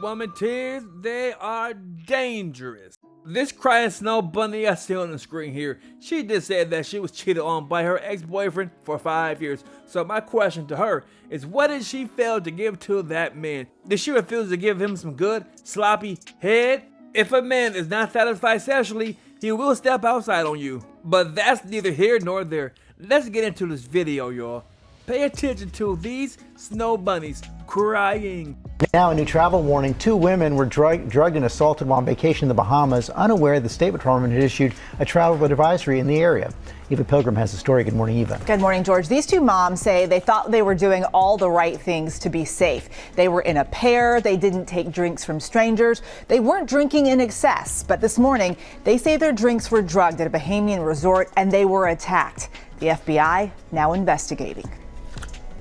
woman tears, they are dangerous. This crying snow bunny I see on the screen here, she just said that she was cheated on by her ex-boyfriend for 5 years. So my question to her is, what did she fail to give to that man? Did she refuse to give him some good, sloppy head? If a man is not satisfied sexually, he will step outside on you. But that's neither here nor there. Let's get into this video, y'all. Pay attention to these snow bunnies crying. Now a new travel warning. 2 women were drugged and assaulted while on vacation in the Bahamas, unaware the State Department had issued a travel advisory in the area. Eva Pilgrim has the story. Good morning, Eva. Good morning, George. These 2 moms say they thought they were doing all the right things to be safe. They were in a pair. They didn't take drinks from strangers. They weren't drinking in excess. But this morning, they say their drinks were drugged at a Bahamian resort and they were attacked. The FBI now investigating.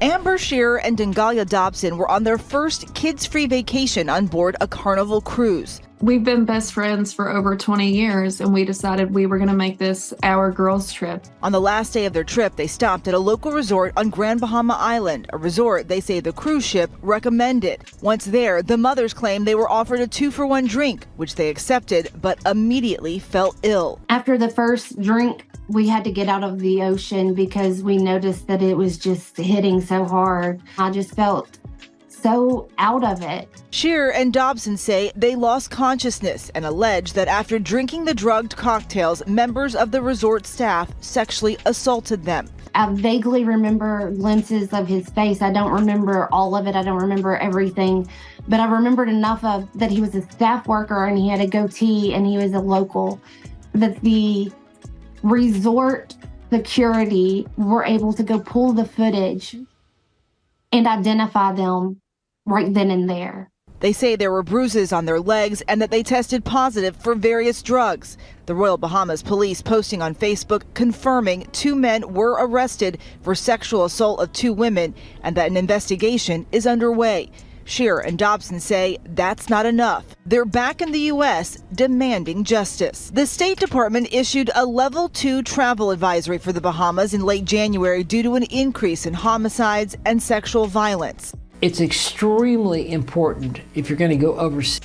Amber Shearer and Dengalia Dobson were on their first kids-free vacation on board a Carnival cruise. We've been best friends for over 20 years, and we decided we were going to make this our girls' trip. On the last day of their trip, they stopped at a local resort on Grand Bahama Island, a resort they say the cruise ship recommended. Once there, the mothers claim they were offered a 2-for-1 drink, which they accepted, but immediately felt ill. After the first drink, we had to get out of the ocean because we noticed that it was just hitting so hard. I just felt so out of it. Shearer and Dobson say they lost consciousness and allege that after drinking the drugged cocktails, members of the resort staff sexually assaulted them. I vaguely remember glimpses of his face. I don't remember all of it. I don't remember everything, but I remembered enough of that he was a staff worker and he had a goatee and he was a local. That the resort security were able to go pull the footage and identify them right then and there. They say there were bruises on their legs and that they tested positive for various drugs. The Royal Bahamas Police posting on Facebook confirming 2 men were arrested for sexual assault of 2 women and that an investigation is underway. Shearer and Dobson say that's not enough. They're back in the U.S. demanding justice. The State Department issued a level 2 travel advisory for the Bahamas in late January due to an increase in homicides and sexual violence. It's extremely important if you're going to go overseas.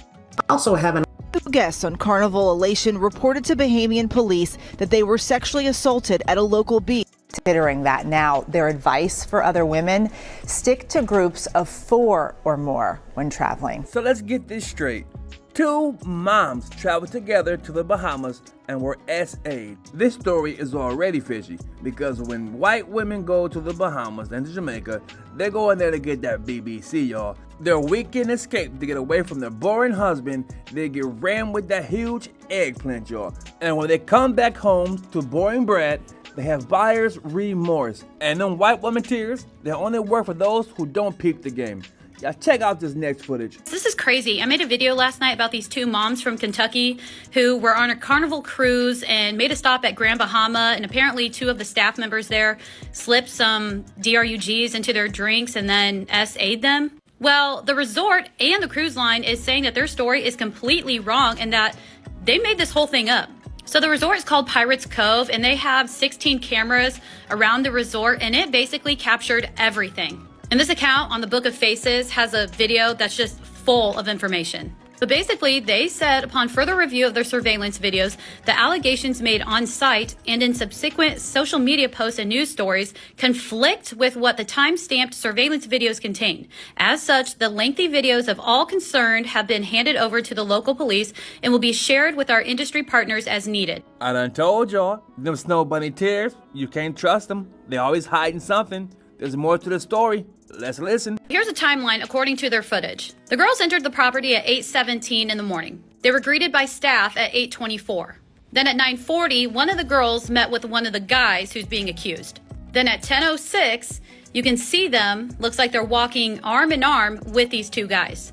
Also having 2 guests on Carnival Elation reported to Bahamian police that they were sexually assaulted at a local beach. Considering that now, their advice for other women, stick to groups of 4 or more when traveling. So let's get this straight. 2 moms traveled together to the Bahamas and were SA'd. This story is already fishy because when white women go to the Bahamas and to Jamaica, they go in there to get that BBC, y'all. Their weekend escape to get away from their boring husband, they get rammed with that huge eggplant, y'all. And when they come back home to boring bread, they have buyer's remorse. And them white woman tears, they only work for those who don't peep the game. Y'all check out this next footage. This is crazy. I made a video last night about these 2 moms from Kentucky who were on a Carnival cruise and made a stop at Grand Bahama, and apparently 2 of the staff members there slipped some DRUGs into their drinks and then SA'd them. Well, the resort and the cruise line is saying that their story is completely wrong and that they made this whole thing up. So the resort is called Pirates Cove and they have 16 cameras around the resort and it basically captured everything. And this account on the Book of Faces has a video that's just full of information. But basically, they said upon further review of their surveillance videos, the allegations made on site and in subsequent social media posts and news stories conflict with what the time-stamped surveillance videos contain. As such, the lengthy videos of all concerned have been handed over to the local police and will be shared with our industry partners as needed. I done told y'all, them snow bunny tears, you can't trust them. They always hiding something. There's more to the story. Let's listen. Here's a timeline according to their footage. The girls entered the property at 8:17 in the morning. They were greeted by staff at 8:24. Then at 9:40, one of the girls met with one of the guys who's being accused. Then at 10:06, you can see them, looks like they're walking arm in arm with these 2 guys.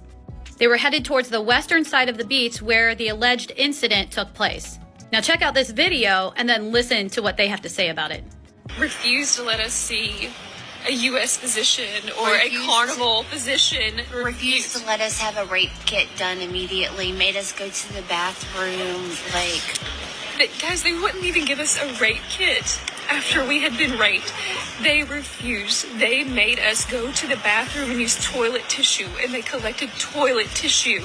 They were headed towards the western side of the beach where the alleged incident took place. Now check out this video and then listen to what they have to say about it. Refused to let us see a U.S. physician or a Carnival physician. Refused to let us have a rape kit done immediately. Made us go to the bathroom, But guys, they wouldn't even give us a rape kit. after we had been raped. They refused. They made us go to the bathroom and use toilet tissue, and they collected toilet tissue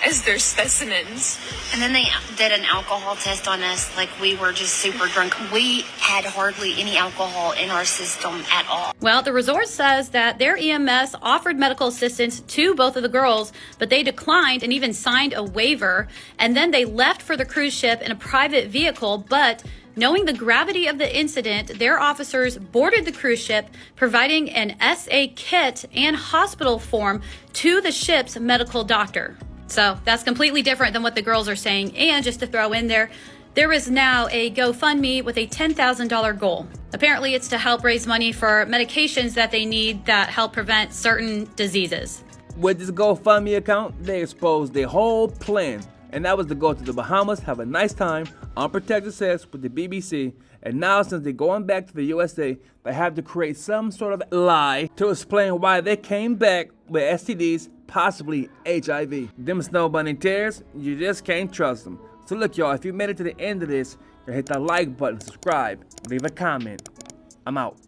as their specimens. And then they did an alcohol test on us like we were just super drunk. We had hardly any alcohol in our system at all. Well, the resort says that their EMS offered medical assistance to both of the girls, but they declined and even signed a waiver. And then they left for the cruise ship in a private vehicle, but knowing the gravity of the incident, their officers boarded the cruise ship, providing an SA kit and hospital form to the ship's medical doctor. So that's completely different than what the girls are saying. And just to throw in there, there is now a GoFundMe with a $10,000 goal. Apparently it's to help raise money for medications that they need that help prevent certain diseases. With this GoFundMe account, they exposed their whole plan, and that was to go to the Bahamas, have a nice time, unprotected sex with the BBC, and now since they're going back to the USA, they have to create some sort of lie to explain why they came back with STDs, possibly HIV. Them snow bunny tears, you just can't trust them. So look, y'all, if you made it to the end of this, hit that like button, subscribe, leave a comment. I'm out.